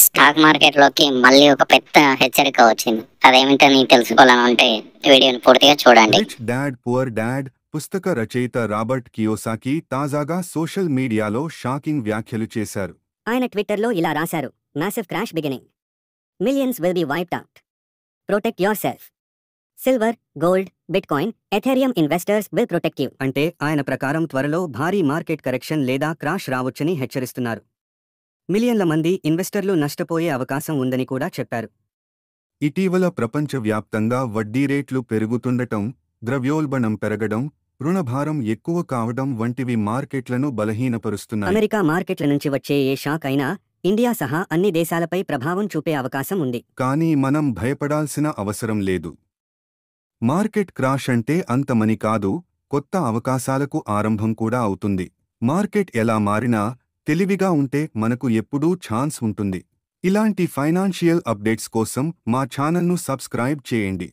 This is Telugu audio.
స్టాక్ మార్కెట్‌లోకి మళ్ళీ ఒక పెద్ద హెచ్చరిక వచ్చింది. అదేమిటో నీకు తెలుసుకోవాలనుంటే వీడియోని పూర్తిగా చూడండి. రిచ్ డాడ్ పువర్ డాడ్ పుస్తక రచయిత రాబర్ట్ కియోసాకి తాజాగా సోషల్ మీడియాలో షాకింగ్ వ్యాఖ్యలు చేశారు. ఆయన ట్విట్టర్లో ఇలా రాశారు: massive crash beginning. Millions will be wiped out. Protect your self. Silver, gold, bitcoin, Ethereum investors will protect you. అంటే ఆయన ప్రకారం త్వరలో భారీ మార్కెట్ కరెక్షన్ లేదా క్రాష్ రావచ్చని హెచ్చరిస్తున్నారు. మిలియన్ల మంది ఇన్వెస్టర్లు నష్టపోయే అవకాశం ఉందని కూడా చెప్పారు. ఇటీవల ప్రపంచవ్యాప్తంగా వడ్డీ రేట్లు పెరుగుతుండటం, ద్రవ్యోల్బణం పెరగడం, రుణభారం ఎక్కువ కావడం వంటివి మార్కెట్లను బలహీనపరుస్తున్నాయి. అమెరికా మార్కెట్ల నుంచి వచ్చే ఏ షాక్ అయినా ఇండియా సహా అన్ని దేశాలపై ప్రభావం చూపే అవకాశం ఉంది. కానీ మనం భయపడాల్సిన అవసరం లేదు. మార్కెట్ క్రాష్ అంటే అంతమని కాదు, కొత్త అవకాశాలకు ఆరంభం కూడా అవుతుంది. మార్కెట్ ఎలా మారినా తెలివిగా ఉంటే మనకు ఎప్పుడూ ఛాన్స్ ఉంటుంది. ఇలాంటి ఫైనాన్షియల్ అప్డేట్స్ కోసం మా ఛానల్ను సబ్స్క్రైబ్ చేయండి.